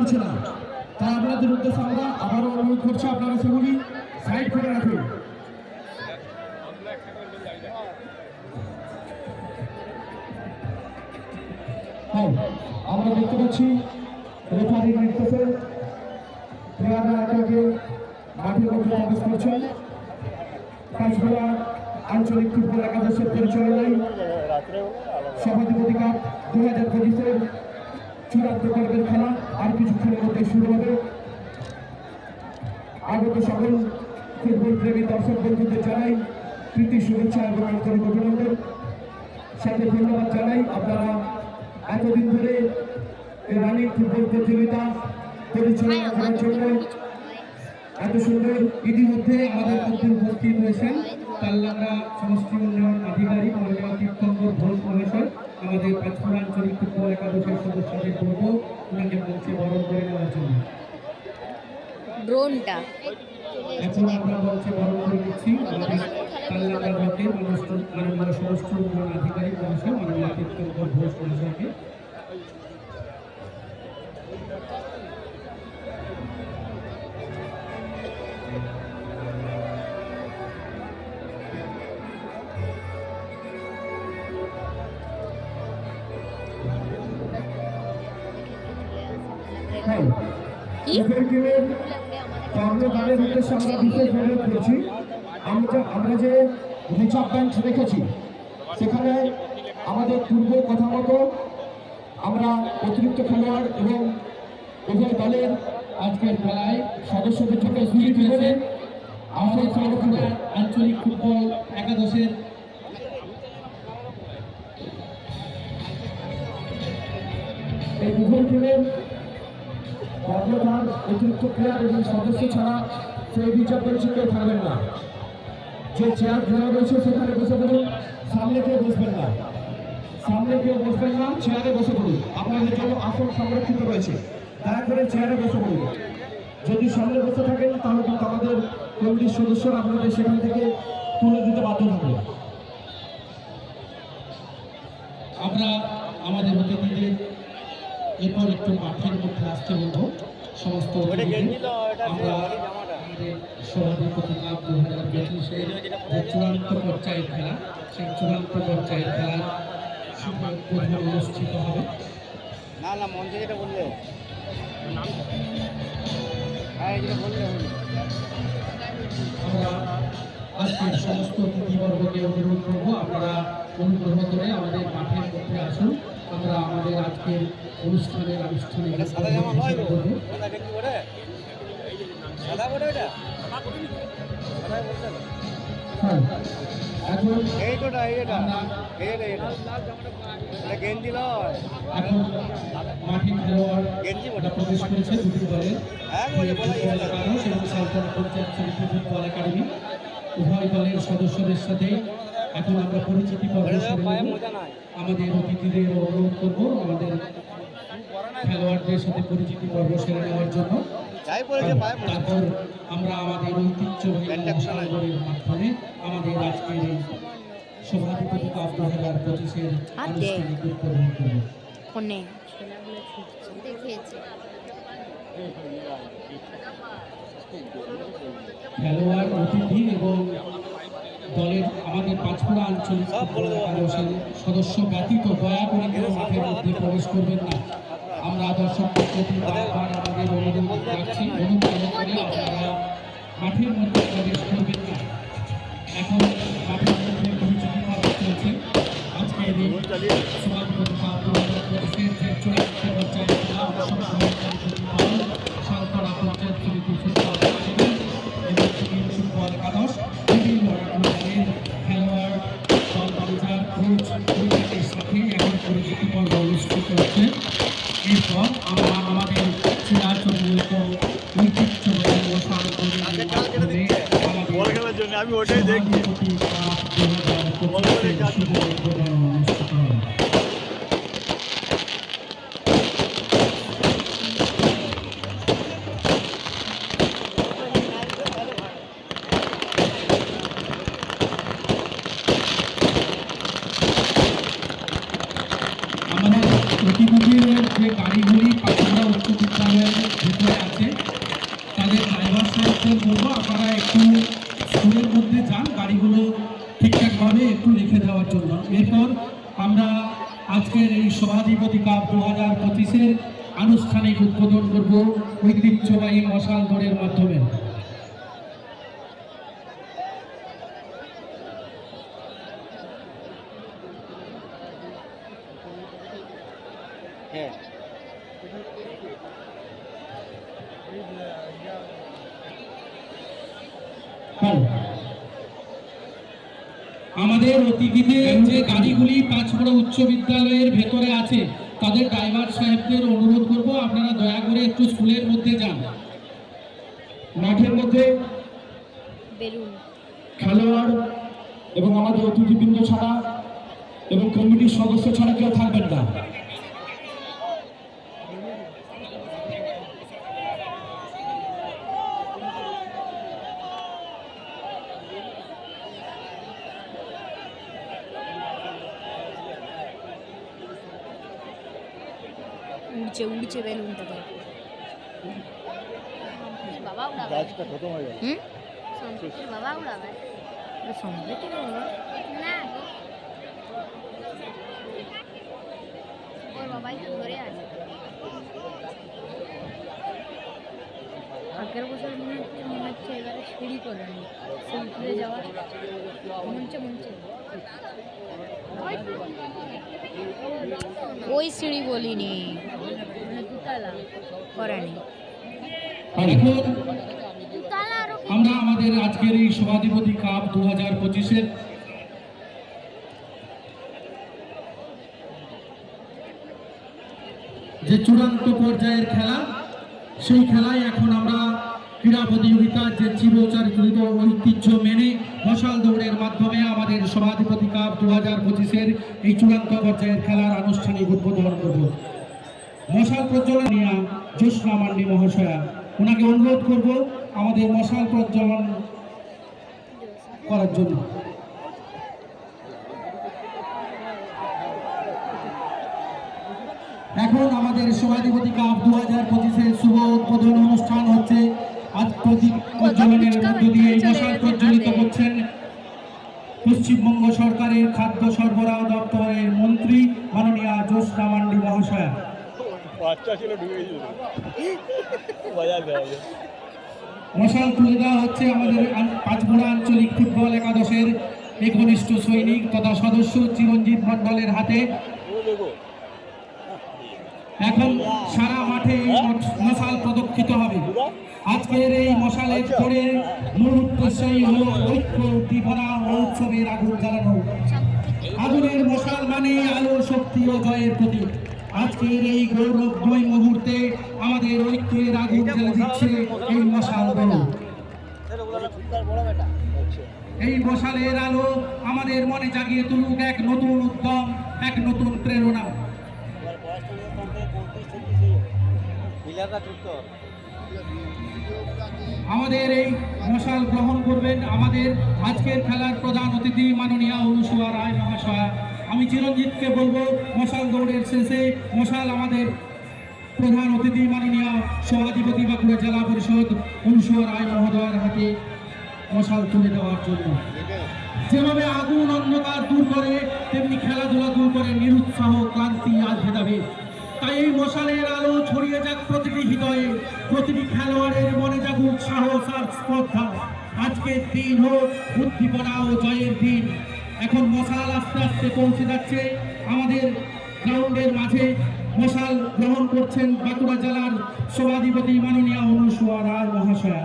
চলছে না, তাই আপনাদের উদ্দেশ্যে আমরা আবারও অনুরোধ করছি আপনারা সেগুলি সাইড করে রাখুন। আমরা দেখতে পাচ্ছি রেফারির নির্দেশে প্লেয়াররা একে মাঠের মধ্যে প্রবেশ করছেন। কাঁচবেড়া আঞ্চলিক ফুটবল একাদশের পরিচালনায় সভাধিপতি কাপ 2025-এর চূড়ান্ত পর্বের খেলা আর কিছুক্ষণের মধ্যে শুরু হবে। আগত সকল ফুটবল প্রেমী দর্শক বন্ধুদের জানাই প্রীতি শুভেচ্ছা এবং আন্তরিক অভিনন্দন। সাথে ধন্যবাদ জানাই আপনারা এতদিন ধরে এই রানিং ফুটবল প্রতিযোগিতা পরিচালনা করার জন্য। এত সুন্দর ইতিমধ্যে আমাদের মধ্যে উপস্থিত হয়েছেন কাল্লাঙ্গা সমষ্টি উন্নয়ন আধিকারিক মাননীয় তীর্থঙ্কর ঘোষ মহাশয়। আমাদের পাঁচপুরা আঞ্চলিক ফুটবল একাদশের সদস্যদের বলব ওনাকে মঞ্চে বরণ করে নেওয়ার জন্য। ড্রোনটা এখন আমরা মঞ্চে বরণ করে নিচ্ছি আমাদের কাল্লাঙ্গা ব্লকের মাননীয় সমষ্টি উন্নয়ন আধিকারিক মহাশয় মাননীয় তীর্থঙ্কর ঘোষ মহাশয়কে। আমরা যে রিচার্ভ বেঞ্চ রেখেছি সেখানে আমাদের পূর্ব কথা মতো আমরা অতিরিক্ত খেলোয়াড় এবং উভয় দলের আজকের খেলায় সদস্যদের থেকে আঞ্চলিক ফুটবল একাদশের এই উভয় টিমের কর্মধার অতিরিক্ত প্লেয়ার এবং সদস্য ছাড়া সেই রিচার্ভ বেঞ্চে কেউ থাকবেন না। যে চেয়ার ঘেরা রয়েছে সেখানে বসে পড়ুন, সামনে কেউ বসবেন না, চেয়ারে বসে পড়ুন। আপনাদের জন্য আসন সংরক্ষিত রয়েছে, দয়া করে চেয়ারে বসে পড়ুন। যদি সামনে বসে থাকেন তাহলে কিন্তু আমাদের কমিটির সদস্যরা আপনাদের সেখান থেকে তুলে দিতে বাধ্য থাকবে। আমরা আমাদের অতিথিদের এরপর একটু মাঠের মধ্যে আসতে বলবো। সমস্ত আমরা আমাদের সভাধিপতি কাপ 2025-এর যে চূড়ান্ত পর্যায়ের খেলা, সেই চূড়ান্ত পর্যায়ের খেলার শুভ উদ্বোধন অনুষ্ঠিত হবে। না মঞ্চে যেটা বললে আমরা আজকের সমস্ত অতিথিবর্গকে অনুরোধ করবো আপনারা অনুগ্রহ করে আমাদের মাঠের মধ্যে আসুন। আমরা আমাদের আজকের অনুষ্ঠানের আনুষ্ঠানিক মাঠে খেলোয়াড় প্রবেশ করেছে দুটি দলের ফুটবল একাডেমি। উভয় দলের সদস্যদের সাথে এখন আমরা পরিচিতি পর্ব আমাদের অতিথিদের অনুরোধ করবো আমাদের খেলোয়াড়দের সাথে পরিচিতি পর্ব সেরে নেওয়ার জন্য। তারপর আমরা আমাদের ঐতিহ্যবাহী মাধ্যমে আমাদের আজকের এই সভাধিপতি কাপ 2025-এর আনুষ্ঠানিক উদ্বোধন করব। খেলোয়াড় অতিথি এবং দলের আমাদের পাঁচপুরা আঞ্চলিক একাদশের সদস্য ব্যতীত দয়া করে কেউ মাঠের মধ্যে প্রবেশ করবেন না। আমরা দর্শকদের প্রতি বারবার আমাদের অনুরোধ রাখছি, অনুপ্রেরণা করে আপনারা মাঠের মধ্যে প্রবেশ করবেন না। এখন মাঠের মধ্যে পরিচিতি পর্ব চলছে। আজকের এই সভাধিপতি কাপ 2025-এর যে চূড়ান্ত পর্যায়ের খেলা সালতলা পঞ্চায়েত সমিতি ফুটবল একাডেমি এবং ফুটবল একাদশ বিভিন্ন দলের খেলোয়াড় দল ম্যানেজার কোচ পরিচালকের সাথে এখন পরিচিতি পর্ব অনুষ্ঠিত হচ্ছে। এরপর আমরা আমাদের চিরাচরিত ঐতিহ্যবাহী ও সাংস্কৃতিক মাধ্যমে আমি ওটাই দেখি আমাদের প্রতিনিধিদের যে গাড়িগুলি পাঁচপুরা উচ্চ বিদ্যালয়ের করবো আপনারা একটু স্কুলের মধ্যে যান, গাড়িগুলো ঠিকঠাকভাবে একটু রেখে দেওয়ার জন্য। এরপর আমরা আজকের এই সভাধিপতি কাপ 2025-এর আনুষ্ঠানিক উদ্বোধন করব ঐতিহ্যবাহী মশাল দৌড়ের মাধ্যমে। হ্যাঁ আমাদের অতিথিদের যে গাড়িগুলি পাঁচবড় উচ্চ বিদ্যালয়ের ভেতরে আছে তাদের ড্রাইভার সাহেবদের অনুরোধ করব আপনারা দয়া করে একটু স্কুলের মধ্যে যান। মাঠের মধ্যে বেলুন খেলোয়াড় এবং আমাদের অতিথিবৃন্দ ছাড়া এবং কমিটির সদস্য ছাড়া কেউ থাকবেন না। উড়ছে উড়ছে বেলুনটা তো বাবা উড়াবে গাছটা খতম হয়ে গেল। হুম সম্প্রীতির বাবা উড়াবে সম্প্রীতির বাবা না গো ওর বাবাই তো ধরে আছে আগের বছর মনে হচ্ছে এবারে সিঁড়ি করে নি সিঁড়ি যাওয়ার মনছে ওই সিঁড়ি বলিনি মানে দুতলা করেনি এখন দুতলা আরো আমরা আমাদের আজকের এই সভাধিপতি কাপ 2025-এর যে চূড়ান্ত পর্যায়ের খেলা, সেই খেলায় এখন আমরা ক্রীড়া প্রতিযোগিতার যে চিরচরিত ঐতিহ্য মেনে মশাল দৌড়ের মাধ্যমে আমাদের সভাধিপতি কাপ 2025-এর এই চূড়ান্ত পর্যায়ের খেলার আনুষ্ঠানিক উদ্বোধন করব। মশাল প্রজ্বলনিয়া জ্যোৎস্না মান্ডি মহাশয়া, ওনাকে অনুরোধ করব আমাদের মশাল প্রজ্বলন করার জন্য। এখন আমাদের সভাধিপতি কাপ 2025-এর শুভ উদ্বোধন অনুষ্ঠান হচ্ছে। আজ প্রদীপ প্রজ্বলনের মধ্য দিয়ে এই মশাল প্রজ্বলিত করছেন পশ্চিমবঙ্গ সরকারের খাদ্য সরবরাহ দপ্তরের মন্ত্রী মাননীয়া জ্যোৎস্না মান্ডি মহাশয়া। বাচ্চা ছিল ঢুকে গেছিল বাজার দেওয়া মশাল তুলে দেওয়া হচ্ছে আমাদের পাঁচমোড়া আঞ্চলিক ফুটবল একাদশের একনিষ্ঠ সৈনিক তথা সদস্য চিরঞ্জিত মণ্ডলের হাতে। দেখো এখন সারা মাঠে এই মশাল প্রদক্ষিত হবে। আজকের এই মশালের পরে মূল উদ্দেশ্যই হল ঐক্য, উদ্দীপনা ও উৎসবের আগুন জ্বালানো। আগুনের মশাল মানে আলো, শক্তি ও জয়ের প্রতীক। আজকের এই গৌরবময় মুহূর্তে আমাদের ঐক্যের আগুন জ্বালা দিচ্ছে এই মশাল দল। এই মশালের আলো আমাদের মনে জাগিয়ে তুলুক এক নতুন উদ্যম, এক নতুন প্রেরণা। আমাদের এই মশাল গ্রহণ করবেন আমাদের আজকের খেলার প্রধান অতিথি মাননীয়া অনুসুয়া রায় মহাশয়া। আমি চিরঞ্জিতকে বলবো মশাল দৌড়ের শেষে মশাল আমাদের প্রধান অতিথি মাননীয়া সভাধিপতি বাঁকুড়া জেলা পরিষদ অনুসুয়া রায় মহোদয়ের হাতে মশাল তুলে দেওয়ার জন্য। যেভাবে আগুন অন্ধকার দূর করে তেমনি খেলাধুলা দূর করে নিরুৎসাহ, ক্লান্তি আর ভেদাভেদ। তাই এই মশালের আলো ছড়িয়ে যাক প্রতিটি হৃদয়ে, প্রতিটি খেলোয়াড়ের মনে জাগুক সাহস আর স্পর্ধা। আজকের দিন হোক উদ্দীপনা ও জয়ের দিন। এখন মশাল আস্তে আস্তে পৌঁছে যাচ্ছে আমাদের গ্রাউন্ডের মাঝে। মশাল গ্রহণ করছেন বাঁকুড়া জেলার সভাধিপতি মাননীয়া অনুসুয়া রায় মহাশয়া।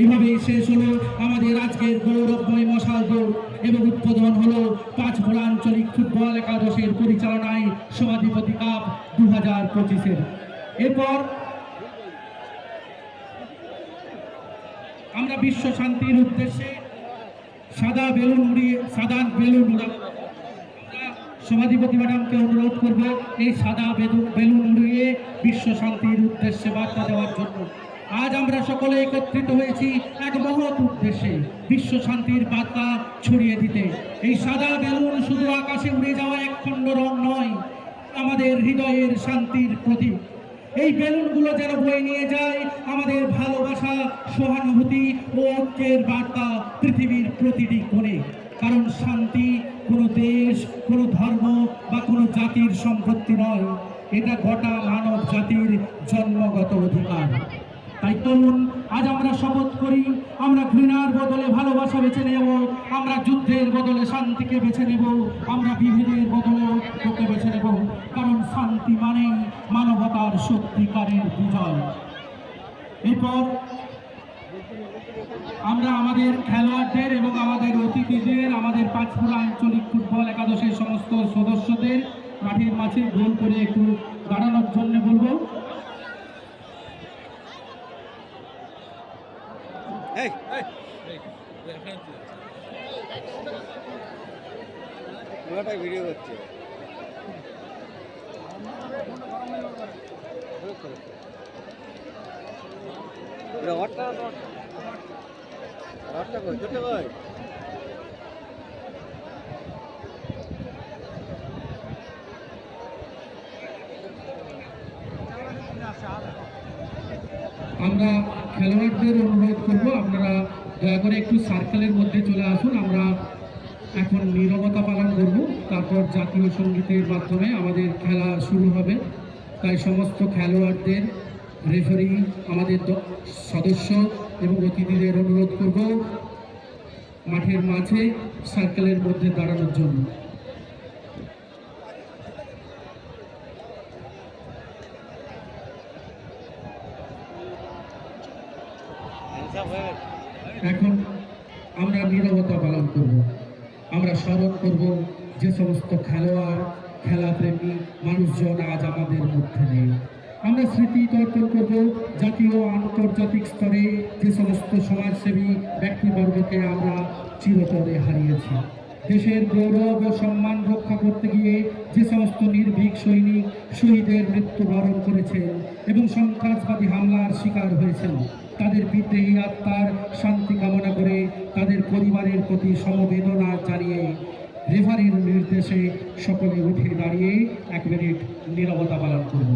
এইভাবেই শেষ হলো আমাদের আজকের গৌরবময় মশাল দৌড় এবং উদ্বোধন হলো পাঁচমোড়া আঞ্চলিক ফুটবল একাদশের পরিচালনায় সভাধিপতি কাপ 2025-এর। এরপর আমরা বিশ্ব শান্তির উদ্দেশ্যে সাদা বেলুন উড়িয়ে সভাধিপতি ম্যাডামকে অনুরোধ করব এই সাদা বেলুন উড়িয়ে বিশ্ব শান্তির উদ্দেশ্যে বার্তা দেওয়ার জন্য। আজ আমরা সকলে একত্রিত হয়েছি এক মহৎ উদ্দেশ্যে, বিশ্ব শান্তির বার্তা ছড়িয়ে দিতে। এই সাদা বেলুন শুধু আকাশে উড়ে যাওয়া একখণ্ড রং নয়, আমাদের হৃদয়ের শান্তির প্রতীক। এই বেলুনগুলো যেন বয়ে নিয়ে যায় আমাদের ভালোবাসা, সহানুভূতি ও ঐক্যের বার্তা পৃথিবীর প্রতিটি কোণে। কারণ শান্তি কোনো দেশ, কোনো ধর্ম বা কোনো জাতির সম্পত্তি নয়, এটা গোটা মানব জাতির জন্মগত অধিকার। তাই তরুণ, আজ আমরা শপথ করি, আমরা ঘৃণার বদলে ভালোবাসা বেছে নেব, আমরা যুদ্ধের বদলে শান্তিকে বেছে নেব, আমরা বিভেদের বদলে ঐক্যকে বেছে নেব। কারণ শান্তি মানেই মানবতার সত্যিকারের বিজয়। এরপর আমরা আমাদের খেলোয়াড়দের এবং আমাদের অতিথিদের, আমাদের পাঁচপুরা আঞ্চলিক ফুটবল একাদশের সমস্ত সদস্যদের মাঠের মাঝে গোল করে একটু দাঁড়ানোর জন্য বলবো। ভিডিও হচ্ছে আমরা খেলোয়াড়দের অনুরোধ করব, আপনারা দয়া করে একটু সার্কেলের মধ্যে চলে আসুন। আমরা এখন নীরবতা পালন করব, তারপর জাতীয় সঙ্গীতের মাধ্যমে আমাদের খেলা শুরু হবে। তাই সমস্ত খেলোয়াড়দের, রেফারি, আমাদের সদস্য এবং অতিথিদের অনুরোধ করব মাঠের মাঝে সার্কেলের মধ্যে দাঁড়ানোর জন্য। এখন আমরা নীরবতা পালন করব। আমরা স্মরণ করব যে সমস্ত খেলোয়াড়, খেলাপ্রেমী মানুষজন আজ আমাদের মধ্যে নেই। আমরা স্মৃতি তর্পণ করব জাতীয় ও আন্তর্জাতিক স্তরে যে সমস্ত সমাজসেবী ব্যক্তিবর্গকে আমরা চিরতরে হারিয়েছি। দেশের গৌরব ও সম্মান রক্ষা করতে গিয়ে যে সমস্ত নির্ভীক সৈনিক শহীদের মৃত্যুবরণ করেছেন এবং সন্ত্রাসবাদী হামলার শিকার হয়েছেন, তাদের বিদ্রোহী আত্মার শান্তি কামনা করে তাদের পরিবারের প্রতি সমবেদনা জানিয়ে রেফারির নির্দেশে সকলে উঠে দাঁড়িয়ে 1 মিনিট নীরবতা পালন করব।